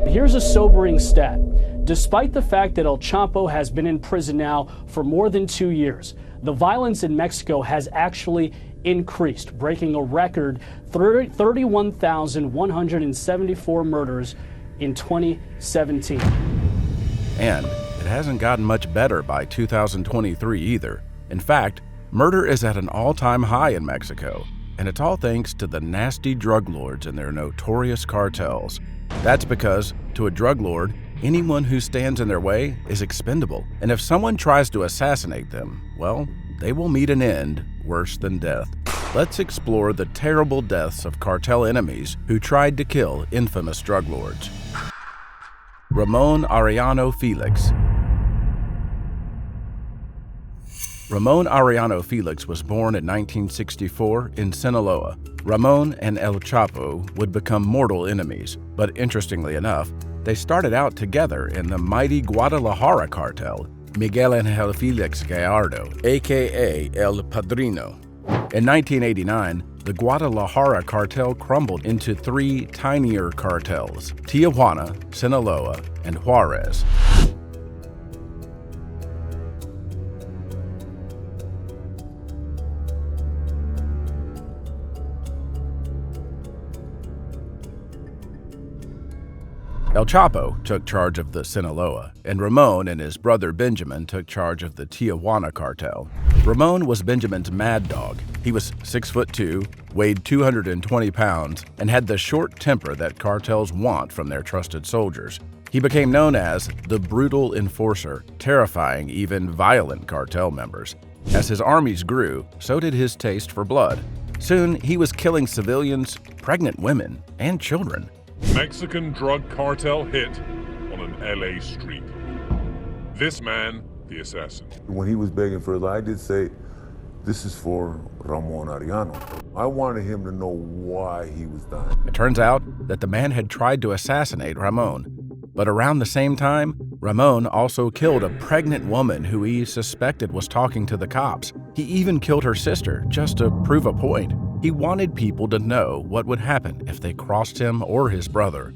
Here's a sobering stat. Despite the fact that El Chapo has been in prison now for more than 2 years, the violence in Mexico has actually increased, breaking a record 31,174 murders in 2017. And it hasn't gotten much better by 2023 either. In fact, murder is at an all-time high in Mexico, and it's all thanks to the nasty drug lords and their notorious cartels. That's because, to a drug lord, anyone who stands in their way is expendable, and if someone tries to assassinate them, well, they will meet an end worse than death. Let's explore the terrible deaths of cartel enemies who tried to kill infamous drug lords. Ramon Ariano Felix. Ramon Ariano Felix was born in 1964 in Sinaloa. Ramon and El Chapo would become mortal enemies, but interestingly enough, they started out together in the mighty Guadalajara cartel, Miguel Angel Felix Gallardo, aka El Padrino. In 1989, the Guadalajara cartel crumbled into 3 tinier cartels: Tijuana, Sinaloa, and Juarez. El Chapo took charge of the Sinaloa, and Ramon and his brother Benjamin took charge of the Tijuana cartel. Ramon was Benjamin's mad dog. He was 6'2", weighed 220 pounds, and had the short temper that cartels want from their trusted soldiers. He became known as the brutal enforcer, terrifying even violent cartel members. As his armies grew, so did his taste for blood. Soon, he was killing civilians, pregnant women, and children. Mexican drug cartel hit on an LA street. This man, the assassin. When he was begging for his life, I did say, this is for Ramon Ariano. I wanted him to know why he was dying. It turns out that the man had tried to assassinate Ramon. But around the same time, Ramon also killed a pregnant woman who he suspected was talking to the cops. He even killed her sister just to prove a point. He wanted people to know what would happen if they crossed him or his brother.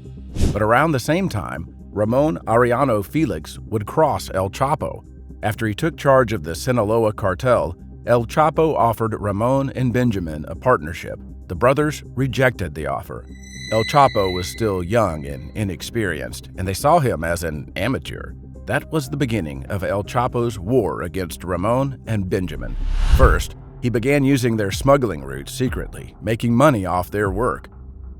But around the same time, Ramon Ariano Felix would cross El Chapo. After he took charge of the Sinaloa cartel, El Chapo offered Ramon and Benjamin a partnership. The brothers rejected the offer. El Chapo was still young and inexperienced, and they saw him as an amateur. That was the beginning of El Chapo's war against Ramon and Benjamin. First, he began using their smuggling routes secretly, making money off their work.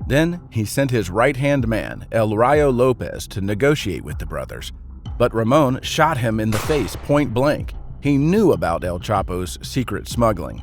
Then, he sent his right-hand man, El Rayo Lopez, to negotiate with the brothers. But Ramon shot him in the face point blank. He knew about El Chapo's secret smuggling.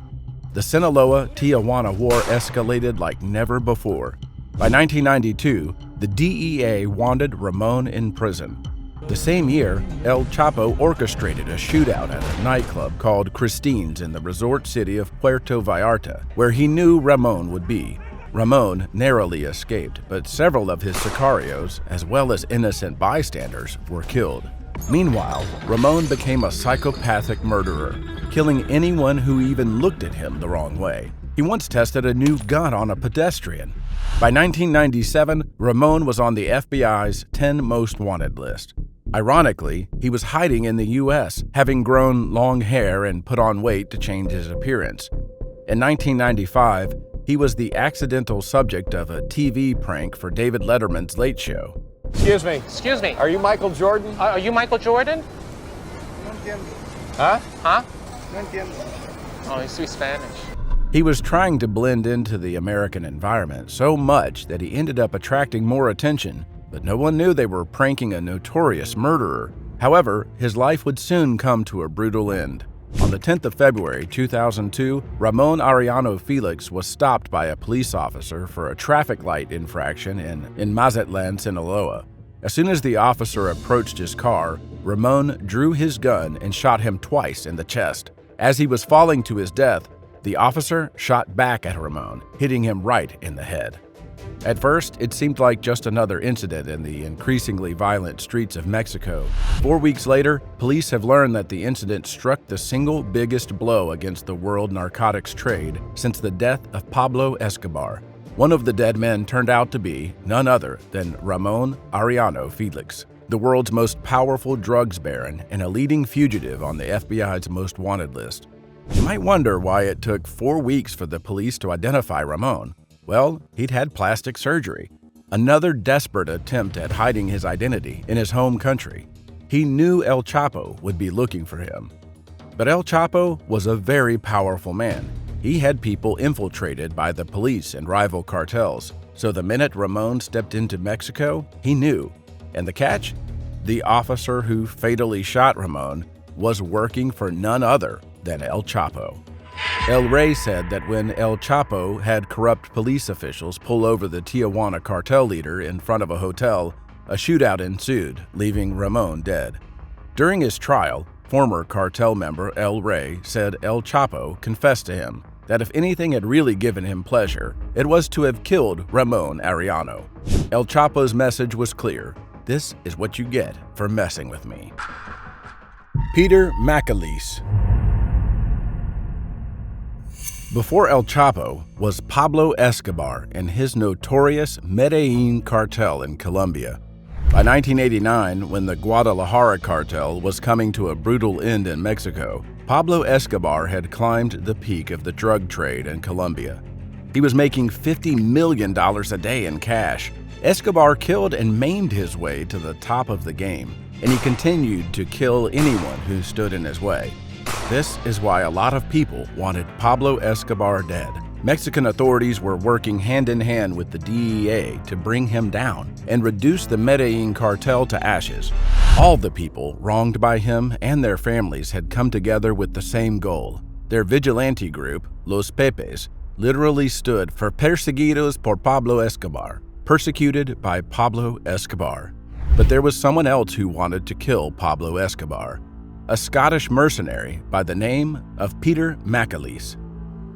The Sinaloa-Tijuana war escalated like never before. By 1992, the DEA wanted Ramon in prison. The same year, El Chapo orchestrated a shootout at a nightclub called Christine's in the resort city of Puerto Vallarta, where he knew Ramon would be. Ramon narrowly escaped, but several of his sicarios, as well as innocent bystanders, were killed. Meanwhile, Ramon became a psychopathic murderer, killing anyone who even looked at him the wrong way. He once tested a new gun on a pedestrian. By 1997, Ramon was on the FBI's 10 Most Wanted list. Ironically, he was hiding in the U.S., having grown long hair and put on weight to change his appearance. In 1995, he was the accidental subject of a TV prank for David Letterman's Late Show. Excuse me. Excuse me. Are you Michael Jordan? Are you Michael Jordan? No entiendo. Huh? Huh? No entiendo. Oh, he speaks Spanish. He was trying to blend into the American environment so much that he ended up attracting more attention, but no one knew they were pranking a notorious murderer. However, his life would soon come to a brutal end. On the 10th of February 2002, Ramon Ariano Felix was stopped by a police officer for a traffic light infraction in Mazatlan, Sinaloa. As soon as the officer approached his car, Ramon drew his gun and shot him twice in the chest. As he was falling to his death, the officer shot back at Ramon, hitting him right in the head. At first, it seemed like just another incident in the increasingly violent streets of Mexico. 4 weeks later, police have learned that the incident struck the single biggest blow against the world narcotics trade since the death of Pablo Escobar. One of the dead men turned out to be none other than Ramon Ariano Felix, the world's most powerful drugs baron and a leading fugitive on the FBI's most wanted list. You might wonder why it took 4 weeks for the police to identify Ramon. Well, he'd had plastic surgery, another desperate attempt at hiding his identity in his home country. He knew El Chapo would be looking for him. But El Chapo was a very powerful man. He had people infiltrated by the police and rival cartels, so the minute Ramon stepped into Mexico, he knew. And the catch? The officer who fatally shot Ramon was working for none other than El Chapo. El Rey said that when El Chapo had corrupt police officials pull over the Tijuana cartel leader in front of a hotel, a shootout ensued, leaving Ramon dead. During his trial, former cartel member El Rey said El Chapo confessed to him that if anything had really given him pleasure, it was to have killed Ramon Ariano. El Chapo's message was clear: this is what you get for messing with me. Peter McAleese. Before El Chapo was Pablo Escobar and his notorious Medellin cartel in Colombia. By 1989, when the Guadalajara cartel was coming to a brutal end in Mexico, Pablo Escobar had climbed the peak of the drug trade in Colombia. He was making $50 million a day in cash. Escobar killed and maimed his way to the top of the game, and he continued to kill anyone who stood in his way. This is why a lot of people wanted Pablo Escobar dead. Mexican authorities were working hand in hand with the DEA to bring him down and reduce the Medellin cartel to ashes. All the people wronged by him and their families had come together with the same goal. Their vigilante group, Los Pepes, literally stood for Perseguidos por Pablo Escobar, persecuted by Pablo Escobar. But there was someone else who wanted to kill Pablo Escobar, a Scottish mercenary by the name of Peter McAleese.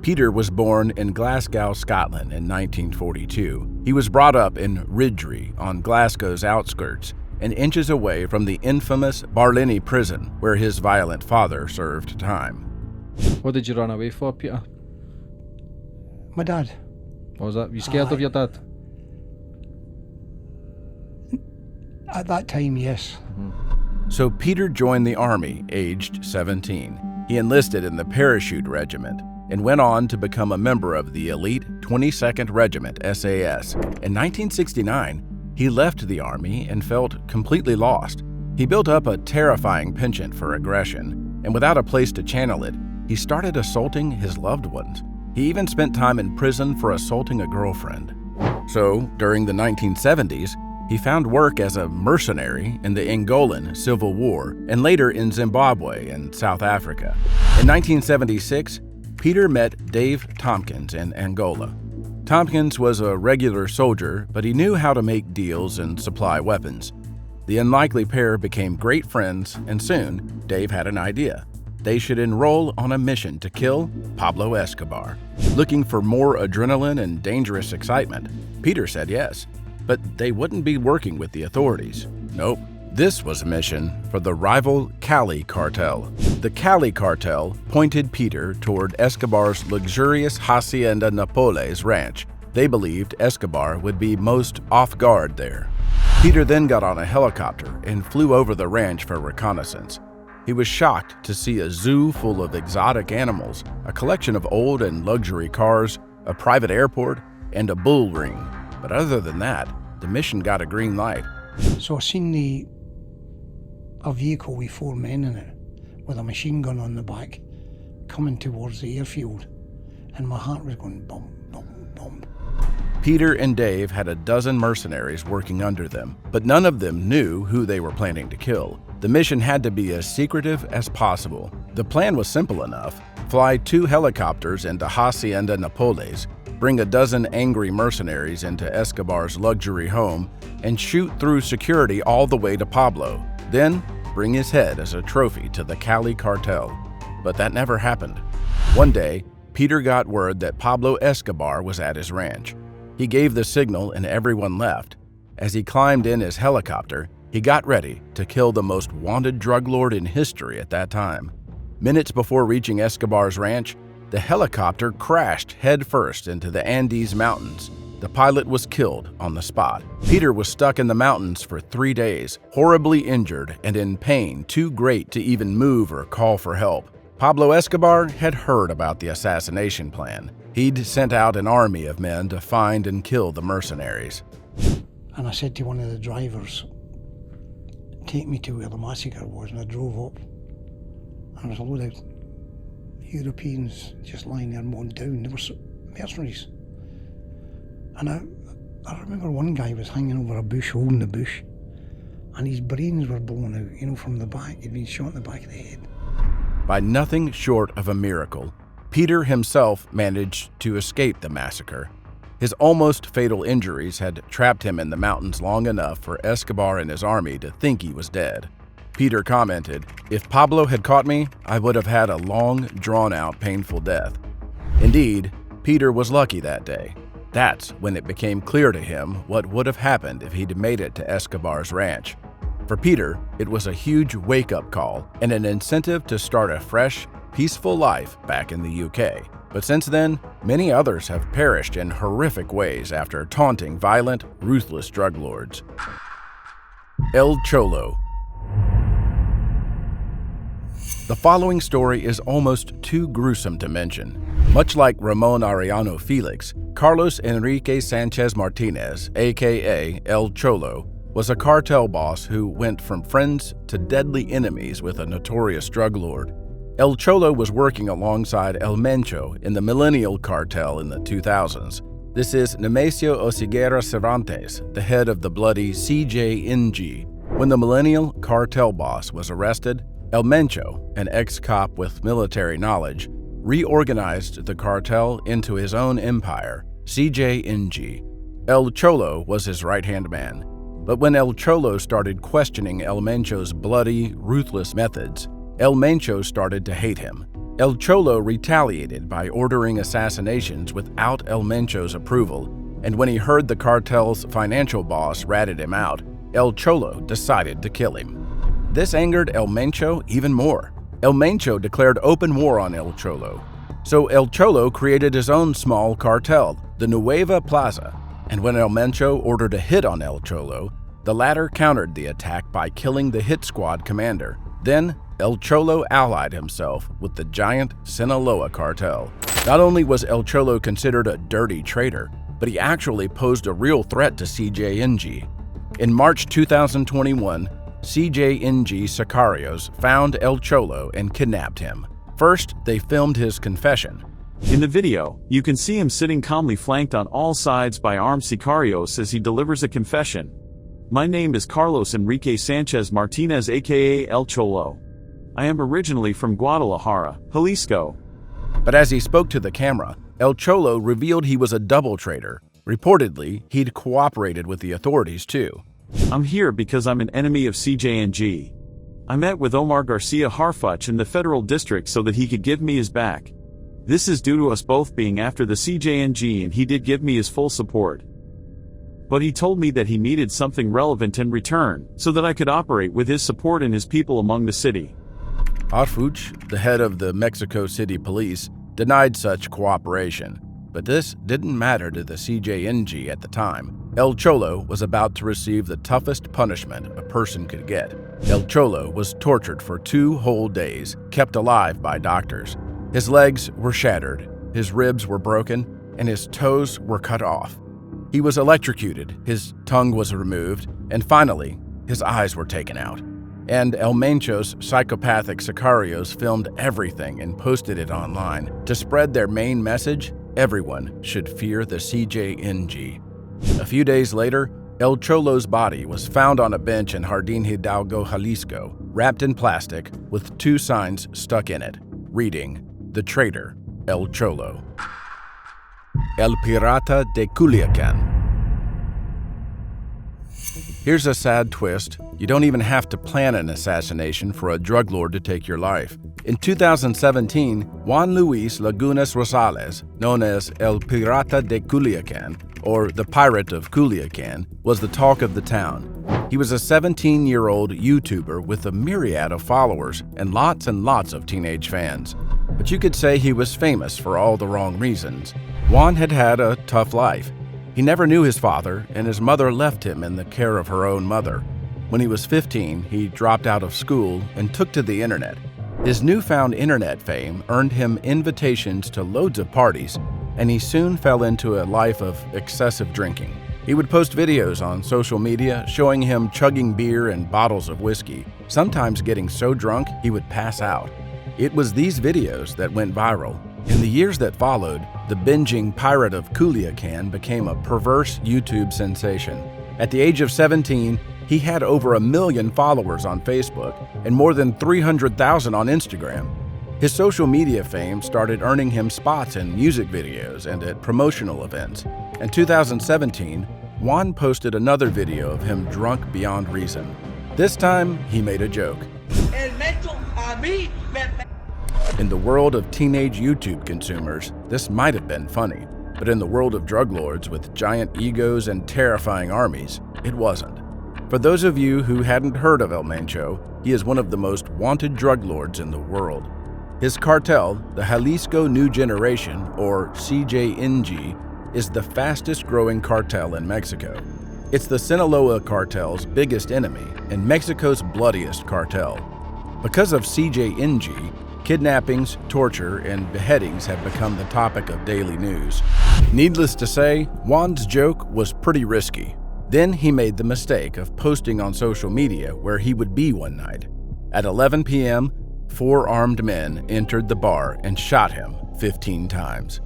Peter was born in Glasgow, Scotland in 1942. He was brought up in Ridgely on Glasgow's outskirts and inches away from the infamous Barlinnie prison where his violent father served time. What did you run away for, Peter? My dad. What was that? Were you scared of your dad? At that time, yes. So Peter joined the army aged 17. He enlisted in the parachute regiment and went on to become a member of the elite 22nd Regiment SAS. In 1969, he left the army and felt completely lost. He built up a terrifying penchant for aggression, and without a place to channel it, he started assaulting his loved ones. He even spent time in prison for assaulting a girlfriend. So, during the 1970s, he found work as a mercenary in the Angolan Civil War and later in Zimbabwe and South Africa. In 1976, Peter met Dave Tompkins in Angola. Tompkins was a regular soldier, but he knew how to make deals and supply weapons. The unlikely pair became great friends, and soon Dave had an idea. They should enroll on a mission to kill Pablo Escobar. Looking for more adrenaline and dangerous excitement, Peter said yes, but they wouldn't be working with the authorities. Nope. This was a mission for the rival Cali cartel. The Cali cartel pointed Peter toward Escobar's luxurious Hacienda Napoles ranch. They believed Escobar would be most off guard there. Peter then got on a helicopter and flew over the ranch for reconnaissance. He was shocked to see a zoo full of exotic animals, a collection of old and luxury cars, a private airport, and a bull ring. But other than that, the mission got a green light. So I seen a vehicle with 4 men in it, with a machine gun on the back, coming towards the airfield, and my heart was going bump, bump, bump. Peter and Dave had a dozen mercenaries working under them, but none of them knew who they were planning to kill. The mission had to be as secretive as possible. The plan was simple enough: fly 2 helicopters into Hacienda Napoles, bring a dozen angry mercenaries into Escobar's luxury home, and shoot through security all the way to Pablo. Then bring his head as a trophy to the Cali cartel. But that never happened. One day, Peter got word that Pablo Escobar was at his ranch. He gave the signal and everyone left. As he climbed in his helicopter, he got ready to kill the most wanted drug lord in history at that time. Minutes before reaching Escobar's ranch, the helicopter crashed headfirst into the Andes Mountains. the pilot was killed on the spot. Peter was stuck in the mountains for 3 days, horribly injured and in pain too great to even move or call for help. Pablo Escobar had heard about the assassination plan. He'd sent out an army of men to find and kill the mercenaries. And I said to one of the drivers, take me to where the massacre was, and I drove up. And there was a load of Europeans just lying there mowing down. They were mercenaries. And I remember one guy was hanging over a bush, holding the bush, and his brains were blown out, from the back. He'd been shot in the back of the head. By nothing short of a miracle, Peter himself managed to escape the massacre. His almost fatal injuries had trapped him in the mountains long enough for Escobar and his army to think he was dead. Peter commented, "If Pablo had caught me, I would have had a long, drawn-out, painful death." Indeed, Peter was lucky that day. That's when it became clear to him what would have happened if he'd made it to Escobar's ranch. For Peter, it was a huge wake-up call and an incentive to start a fresh, peaceful life back in the UK. But since then, many others have perished in horrific ways after taunting violent, ruthless drug lords. El Cholo. The following story is almost too gruesome to mention. Much like Ramon Ariano Felix, Carlos Enrique Sanchez Martinez, aka El Cholo, was a cartel boss who went from friends to deadly enemies with a notorious drug lord. El Cholo was working alongside El Mencho in the Millennial Cartel in the 2000s. This is Nemesio Oseguera Cervantes, the head of the bloody CJNG. When the Millennial Cartel boss was arrested, El Mencho, an ex-cop with military knowledge, reorganized the cartel into his own empire, CJNG. El Cholo was his right-hand man. But when El Cholo started questioning El Mencho's bloody, ruthless methods, El Mencho started to hate him. El Cholo retaliated by ordering assassinations without El Mencho's approval, and when he heard the cartel's financial boss ratted him out, El Cholo decided to kill him. This angered El Mencho even more. El Mencho declared open war on El Cholo. So El Cholo created his own small cartel, the Nueva Plaza, and when El Mencho ordered a hit on El Cholo, the latter countered the attack by killing the hit squad commander. Then, El Cholo allied himself with the giant Sinaloa cartel. Not only was El Cholo considered a dirty traitor, but he actually posed a real threat to CJNG. In March 2021, CJNG sicarios found El Cholo and kidnapped him. First, they filmed his confession. In the video, you can see him sitting calmly flanked on all sides by armed sicarios as he delivers a confession. "My name is Carlos Enrique Sanchez Martinez aka El Cholo. I am originally from Guadalajara, Jalisco." But as he spoke to the camera, El Cholo revealed he was a double traitor. Reportedly, he'd cooperated with the authorities too. "I'm here because I'm an enemy of CJNG. I met with Omar Garcia Harfuch in the federal district so that he could give me his back. This is due to us both being after the CJNG, and he did give me his full support. But he told me that he needed something relevant in return, so that I could operate with his support and his people among the city." Harfuch, the head of the Mexico City Police, denied such cooperation. But this didn't matter to the CJNG at the time. El Cholo was about to receive the toughest punishment a person could get. El Cholo was tortured for 2 whole days, kept alive by doctors. His legs were shattered, his ribs were broken, and his toes were cut off. He was electrocuted, his tongue was removed, and finally, his eyes were taken out. And El Mencho's psychopathic sicarios filmed everything and posted it online. To spread their main message, everyone should fear the CJNG. A few days later, El Cholo's body was found on a bench in Jardín Hidalgo, Jalisco, wrapped in plastic with 2 signs stuck in it, reading, "The Traitor, El Cholo." El Pirata de Culiacan. Here's a sad twist. You don't even have to plan an assassination for a drug lord to take your life. In 2017, Juan Luis Lagunas Rosales, known as El Pirata de Culiacan, or the Pirate of Culiacan, was the talk of the town. He was a 17-year-old YouTuber with a myriad of followers and lots of teenage fans. But you could say he was famous for all the wrong reasons. Juan had had a tough life. He never knew his father, and his mother left him in the care of her own mother. When he was 15, he dropped out of school and took to the internet. His newfound internet fame earned him invitations to loads of parties, and he soon fell into a life of excessive drinking. He would post videos on social media showing him chugging beer and bottles of whiskey, sometimes getting so drunk he would pass out. It was these videos that went viral. In the years that followed, the binging Pirate of Culiacan became a perverse YouTube sensation. At the age of 17, he had over 1 million followers on Facebook and more than 300,000 on Instagram. His social media fame started earning him spots in music videos and at promotional events. In 2017, Juan posted another video of him drunk beyond reason. This time, he made a joke. In the world of teenage YouTube consumers, this might have been funny, but in the world of drug lords with giant egos and terrifying armies, it wasn't. For those of you who hadn't heard of El Mencho, he is one of the most wanted drug lords in the world. His cartel, the Jalisco New Generation, or CJNG, is the fastest growing cartel in Mexico. It's the Sinaloa cartel's biggest enemy and Mexico's bloodiest cartel. Because of CJNG, kidnappings, torture, and beheadings have become the topic of daily news. Needless to say, Juan's joke was pretty risky. Then he made the mistake of posting on social media where he would be one night. At 11 p.m., 4 armed men entered the bar and shot him 15 times.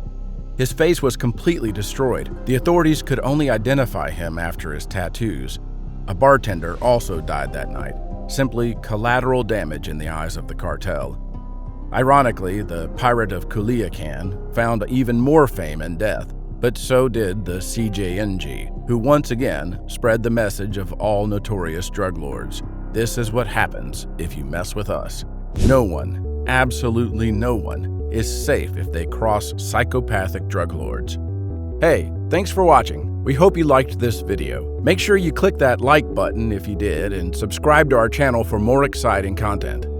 His face was completely destroyed. The authorities could only identify him after his tattoos. A bartender also died that night, simply collateral damage in the eyes of the cartel. Ironically, the Pirate of Culiacan found even more fame and death, but so did the CJNG, who once again spread the message of all notorious drug lords. This is what happens if you mess with us. No one, absolutely no one, is safe if they cross psychopathic drug lords. Hey, thanks for watching. We hope you liked this video. Make sure you click that like button if you did and subscribe to our channel for more exciting content.